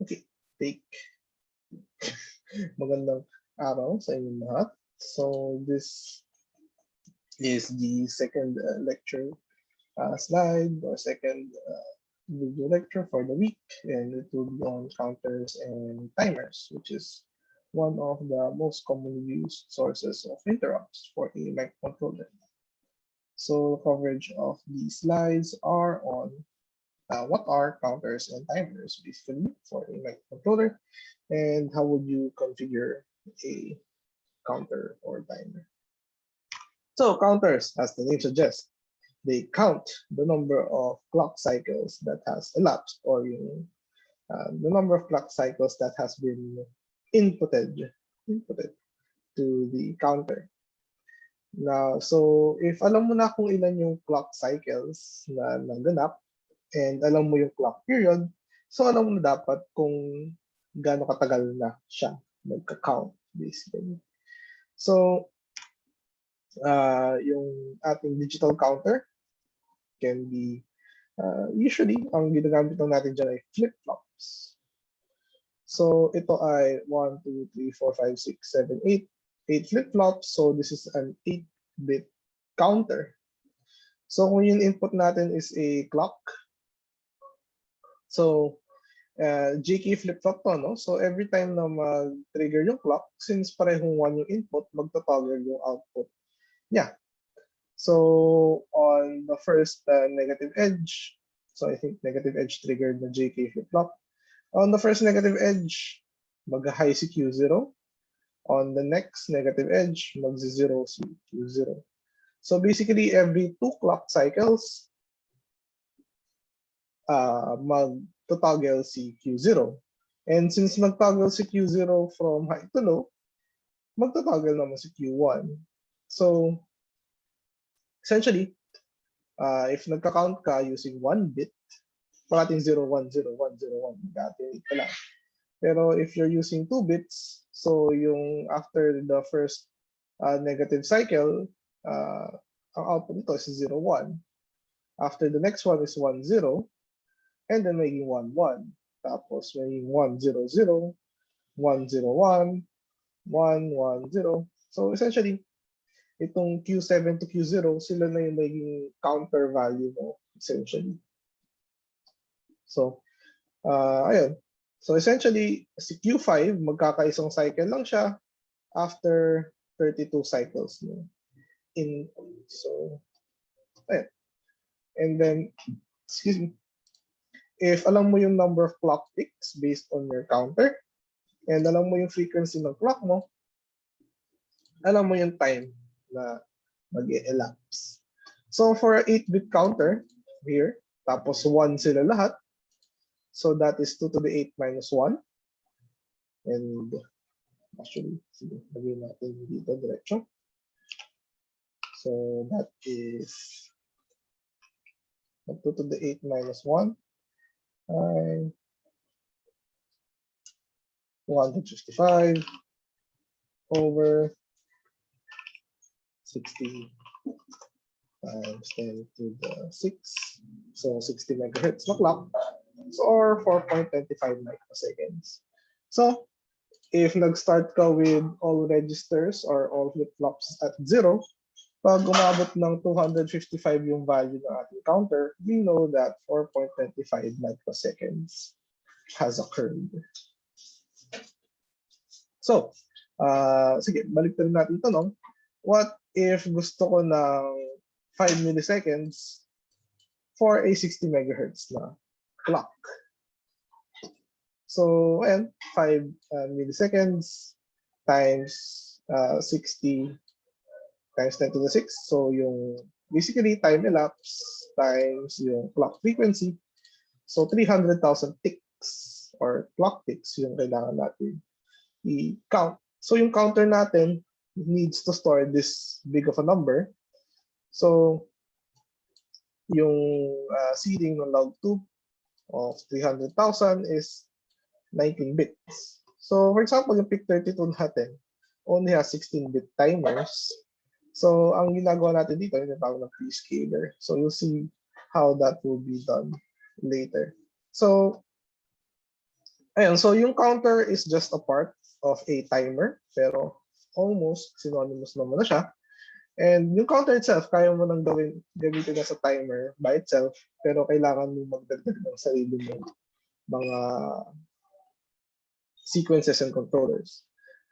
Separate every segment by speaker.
Speaker 1: Okay, take magandang araw sa inyong lahat. So this is the second lecture slide or second video lecture for the week, and it will be on counters and timers, which is one of the most commonly used sources of interrupts for a microcontroller. So coverage of these slides are on what are counters and timers basically for a microcontroller, and how would you configure a counter or timer. So counters, as the name suggests, they count the number of clock cycles that has elapsed, or the number of clock cycles that has been inputted to the counter. Now, so if alam mo na kung ilan yung clock cycles na naganap, and alam mo yung clock period, so alam mo na dapat kung gaano katagal na siya nagka-count basically. So yung ating digital counter can be usually ang ginagamit lang natin dyan ay flip-flops. So ito ay 1, 2, 3, 4, 5, 6, 7, 8 flip-flops. So this is an 8-bit counter. So kung yung input natin is a clock, so JK flip-flop to, no? So every time na mag-trigger yung clock, since parehong 1 yung input, magta-toggle yung output niya. So on the first negative edge, so I think negative edge triggered the JK flip-flop. On the first negative edge, mag-high si Q0. On the next negative edge, mag-0 si Q0. So basically, every 2 clock cycles, mag-toggle si Q0. And since mag-toggle si Q0 from high to low, mag-toggle naman si Q1. So essentially, if nagka-count ka using 1 bit, parating 0, 1, 0, 1, 0, 1, mag-alternate ka lang. Pero if you're using 2 bits, so yung after the first negative cycle, ang output nito is 0, 1. After the next one is 1, 0, and then maging 1, 1. Tapos maging 1, 0, 0, 1, 0, 1, 1, 1, 0. So essentially, itong Q7 to Q0, sila na yung maging counter value mo, essentially. So, ayun. So essentially, si Q5, magkakaisang cycle lang siya after 32 cycles mo input. So, ayun. And then, excuse me, if alam mo yung number of clock ticks based on your counter, and alam mo yung frequency ng clock mo, alam mo yung time na mag-elapse. So for 8-bit counter here, tapos 1 sila lahat, so that is 2 to the 8 minus 1. And actually, sige, lagyan natin dito diretso. So that is 2 to the 8 minus 1. 155 over 60 times 10 to the 6. So 60 megahertz na clock. So, or 4.25 microseconds. So if nag-start ka with all registers or all flip-flops at 0, pag umabot ng 255 yung value ng ating counter, we know that 4.25 microseconds has occurred. So, sige, balik natin ito, no? What if gusto ko ng 5 milliseconds for a 60 megahertz na clock? So, ayan, 5 milliseconds times 60 times 10 to the 6. So, yung basically time elapse times yung clock frequency. So, 300,000 ticks or clock ticks yung kailangan natin i-count. So, yung counter natin needs to store this big of a number. So, yung seeding ng log2 of 300,000 is 19 bits. So, for example, yung PIC32 natin only has 16-bit timers. So, ang ginagawa natin dito, yung tawag ng Prescaler. So, you'll see how that will be done later. So, Ayun, so yung counter is just a part of a timer, pero almost synonymous naman na siya. And yung counter itself, kaya mo nang gamitin na sa timer by itself, pero kailangan mo magdagdag ng sarili mo mga sequences and controllers.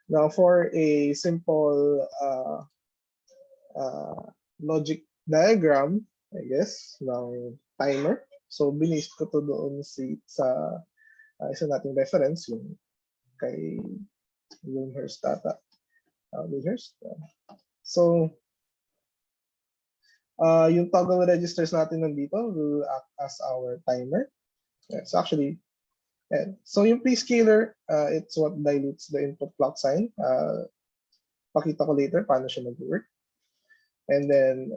Speaker 1: Now, for a simple logic diagram, I guess, ng timer. So, binis ko to doon sa isa nating reference, yung kay Wilmhurst data. Wilmhurst. So, yung toggle registers natin nandito will act as our timer. Yeah, so actually, yeah. So yung prescaler, it's what dilutes the input clock sign. Pakita ko later paano siya mag-work. And then,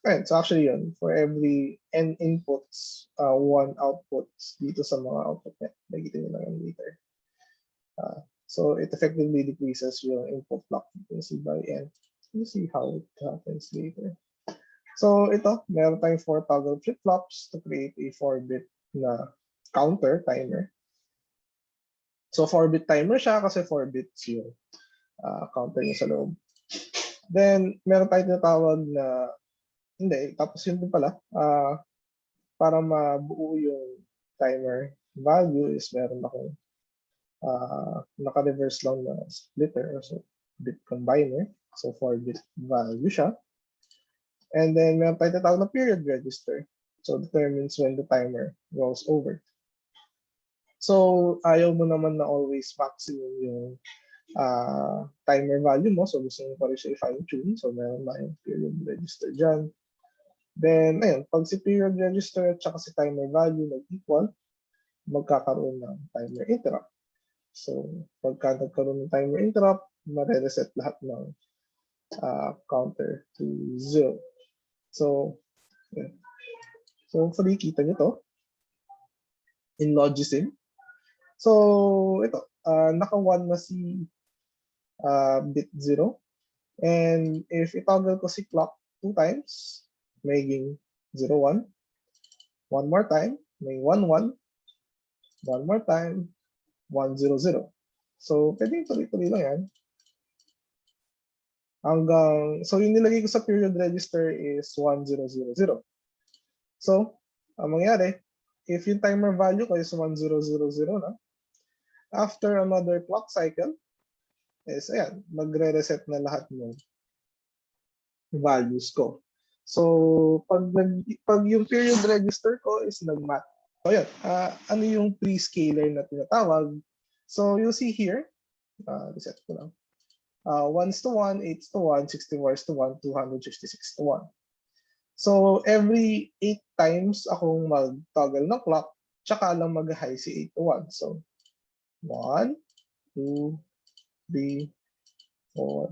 Speaker 1: right, so actually yun, for every n inputs, 1 outputs dito sa mga output net. Nagitin nyo lang later. So it effectively decreases your input clock frequency by n. We'll see how it happens later. So ito, meron tayong 4 toggle flip-flops to create a 4-bit na counter timer. So 4-bit timer siya kasi 4 bits yung counter niya sa loob. Then, meron tayong tinatawag na, hindi, tapos yun din pala, para mabuo yung timer value is meron akong naka-reverse lang na splitter, so bit combiner. So 4-bit value siya. And then, meron tayong tinatawag na period register. So determines when the timer rolls over. So, ayaw mo naman na always maximum yung timer value mo. So, gusto mo pa rin siya i-fine-tune. So, meron na yung period register dyan. Then, ayun, pag si period register at saka si timer value nag-equal, magkakaroon ng timer interrupt. So, pagka nagkaroon ng timer interrupt, mare-reset lahat ng counter to 0. So, yeah. So, hopefully, kita nyo to in Logisim. So, ito, naka-1 na si bit 0. And if itoggle ko si clock 2 times, maging 0, 1. One more time, may 1, 1. One more time, 1, 0, 0. So, pwedeng tuloy-tuloy lang yan. So yung nilagay ko sa period register is 1, 0, 0, 0. So, ang mangyari, if yung timer value ko is 1, 0, 0, 0 na, after another clock cycle, is ayan, magre-reset na lahat ng values ko. So, pag yung period register ko is nag-mat. So, ayan, ano yung prescaler na tinatawag? So, you'll see here, reset ko lang. 1's to 1, 8's to 1, 64's to 1, 256's to 1. So, every 8 times akong mag-toggle ng clock, tsaka lang mag-high si 8 to 1. So, 1, 2, 3, 4,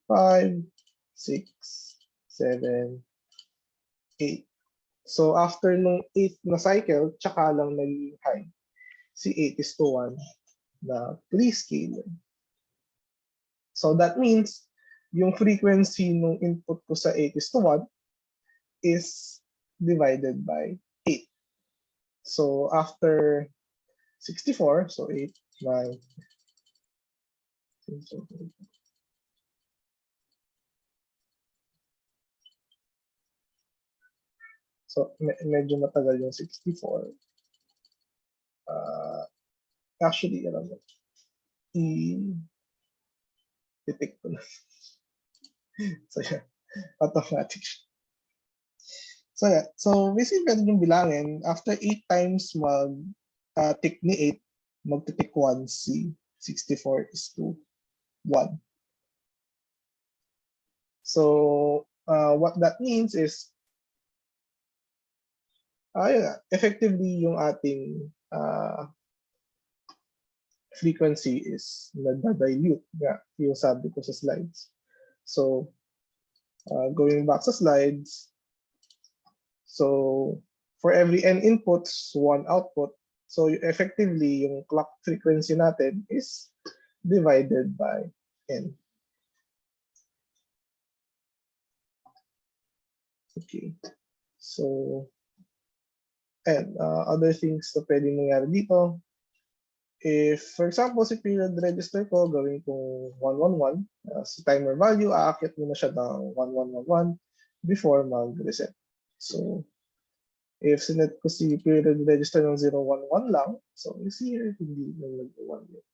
Speaker 1: 5, 6, 7, 8. So, after nung 8 na cycle, tsaka lang naging high si 8 is to 1 na prescaler. So, that means yung frequency ng input ko sa 8 is to 1 is divided by 8. So, after 64, so 8, 9, so medyo matagal yung 64. Actually, alam mo, i-detect ko na. So, yeah, automatic. So, yeah. So, basically, pwede yung bilangin. After 8 times mag-tick ni 8, mag-tick 1 si 64 is to 1. So, what that means is, effectively, yung ating frequency is nagda-dilute. Yeah, yung sabi ko sa slides. So, going back sa slides, so for every n inputs, 1 output. So effectively, yung clock frequency natin is divided by n. Okay. So, and other things na pwedeng mangyari dito, if, for example, si period register ko, gawin kong 111, si timer value, aakit muna siya ng 1111 before mag-reset. So, if sinet ko si period register ng 011 lang, so you see here, hindi na nag-1 yun.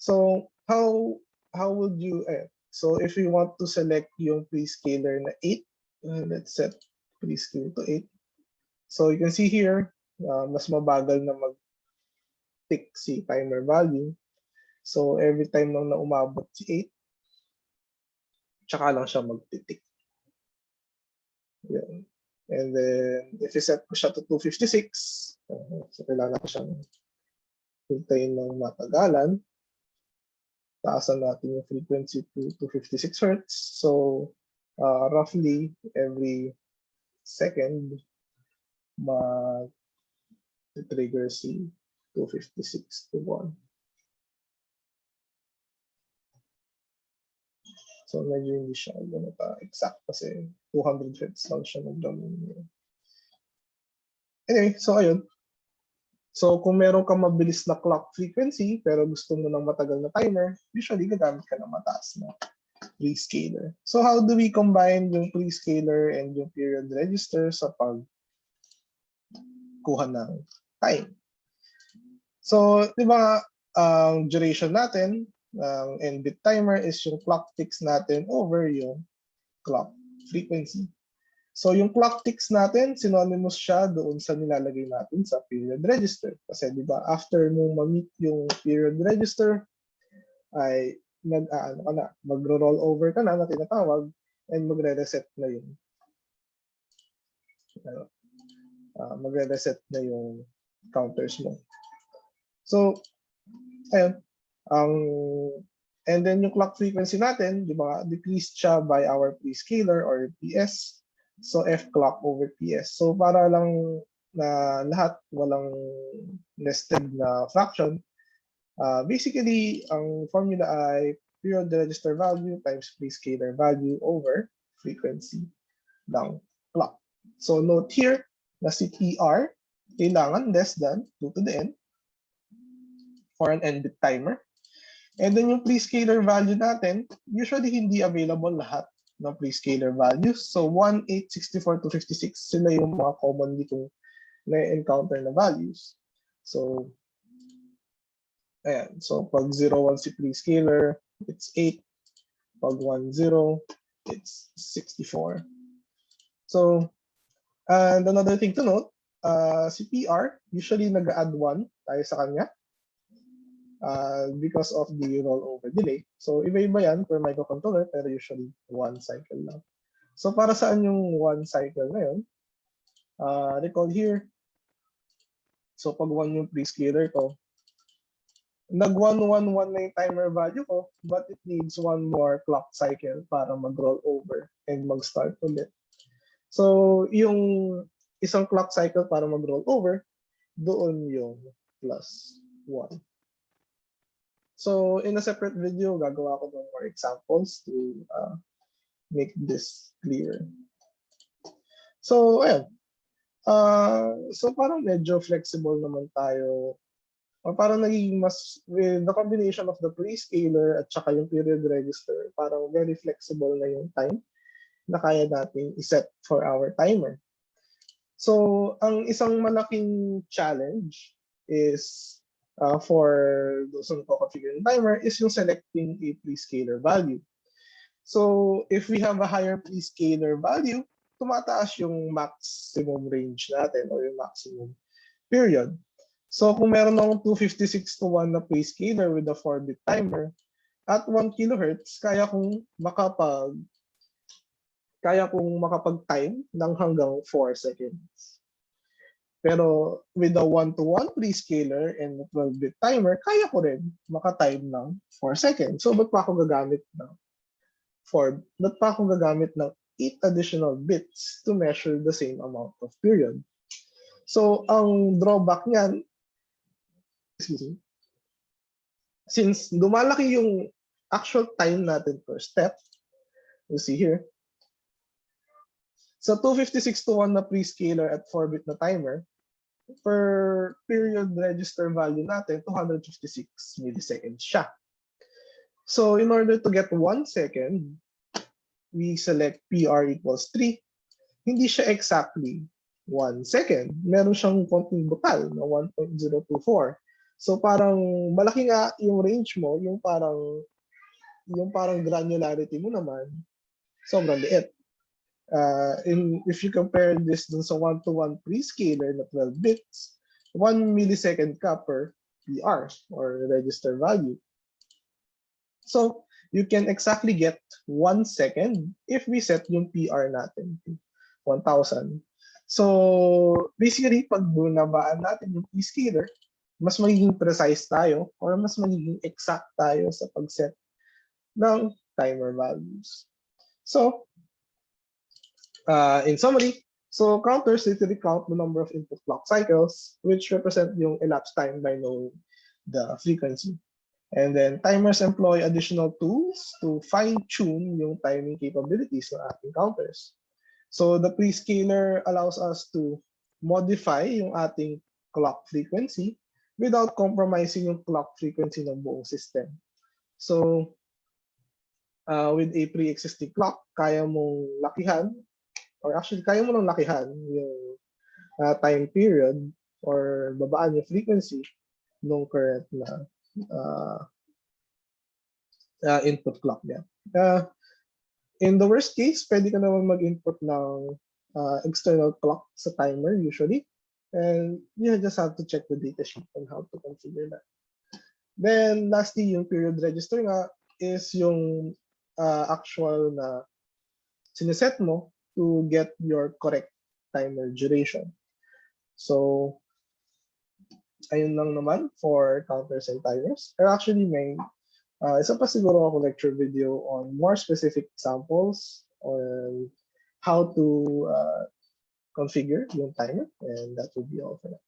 Speaker 1: So, how would you, so if we want to select yung prescaler na 8, let's set prescaler to 8. So, you can see here, mas mabagal na mag-tick si timer value. So, every time nang naumabot si 8, tsaka lang siya mag-tick. Yan. And then, if I set ko siya to 256, so kailangan ko siyang hintayin ng matagalan. Taasan natin yung frequency to 256 Hz. So, roughly every second, mag-trigger si 256-1. So, medyo hindi siya exact kasi 200 Hz lang siya nagdamon. Anyway, so ayun. So, kung meron kang mabilis na clock frequency, pero gusto mo ng matagal na timer, usually gagamit ka ng mataas na prescaler. So, how do we combine yung prescaler and yung period register sa pagkuha ng time? So, di ba, ang duration natin, ng n-bit timer is yung clock ticks natin over yung clock frequency. So yung clock ticks natin, synonymous siya doon sa nilalagay natin sa period register. Kasi di ba, after mo ma-meet yung period register, ay magro-roll over ka na tinatawag, and magre-reset na yung counters mo. So, ayun. And then yung clock frequency natin, di ba, decreased siya by our prescaler or PS. So F clock over PS. So para lang na lahat walang nested na fraction, basically ang formula ay period register value times prescaler value over frequency ng clock. So note here na si PR kailangan less than 2 to the n for an n-bit timer. And then yung prescaler value natin, usually hindi available lahat ng prescaler values. So 1, 8, 64 to 56, sila yung mga commonly kong na-encounter na values. So, ayan. So pag 0, 1 si prescaler, it's 8. Pag 1, 0, it's 64. So, and another thing to note, si PR, usually nag-add 1 tayo sa kanya. Because of the rollover delay. So, iba-iba yan per microcontroller, pero usually 1 cycle lang. So, para saan yung 1 cycle na yun? Recall here. So, pag 1 yung prescaler ko, nag-111 na yung timer value ko, but it needs 1 more clock cycle para mag-roll over and mag-start ulit. So, yung isang clock cycle para mag-roll over, doon yung plus 1. So, in a separate video, gagawa ko ng more examples to make this clear. So, ayan. So, parang medyo flexible naman tayo. Or parang naging mas, with the combination of the prescaler at saka yung period register, parang very flexible na yung time na kaya natin iset for our timer. So, ang isang malaking challenge is for those who configure the timer is yung selecting a prescaler value. So if we have a higher prescaler value, tumataas yung maximum range natin or yung maximum period. So kung meron akong 256-1 na prescaler with a 4-bit timer, at 1 kHz, kaya kong makapag-time ng hanggang 4 seconds. Pero with a 1-to-1 prescaler and a 12-bit timer, kaya ko rin makatime ng 4 seconds. So, ba't pa ako gagamit ng 8 additional bits to measure the same amount of period? So, ang drawback niyan, since lumalaki yung actual time natin per step, you see here, sa 256-1 na prescaler at 4-bit na timer, per period register value natin, 256 milliseconds siya. So in order to get 1 second, we select PR equals 3. Hindi siya exactly 1 second. Meron siyang konting butal na 1.024. So parang malaki nga yung range mo, yung parang granularity mo naman, sobrang liit. If you compare this dun sa 1-to-1 prescaler na 12 bits, 1 millisecond ka per PR or register value. So you can exactly get 1 second if we set yung PR natin to 1,000. So basically, pag bunabaan natin yung prescaler, mas magiging precise tayo or mas magiging exact tayo sa pag-set ng timer values. So in summary, so counters literally count the number of input clock cycles, which represent yung elapsed time by knowing the frequency. And then timers employ additional tools to fine-tune yung timing capabilities ng ating counters. So the prescaler allows us to modify yung ating clock frequency without compromising yung clock frequency ng buong system. So with a pre-existing clock, kaya mong lakihan, or actually kaya mo nang lakihan yung time period or babaan yung frequency ng current na input clock niya. In the worst case, pwede ka naman mag-input ng external clock sa timer usually. And you just have to check the datasheet on how to configure that. Then lastly, yung period register nga is yung actual na sineset mo to get your correct timer duration. So, ayun lang naman for counters and timers. Or actually, may isa pa siguro ako lecture video on more specific examples on how to configure yung timer. And that would be all for now.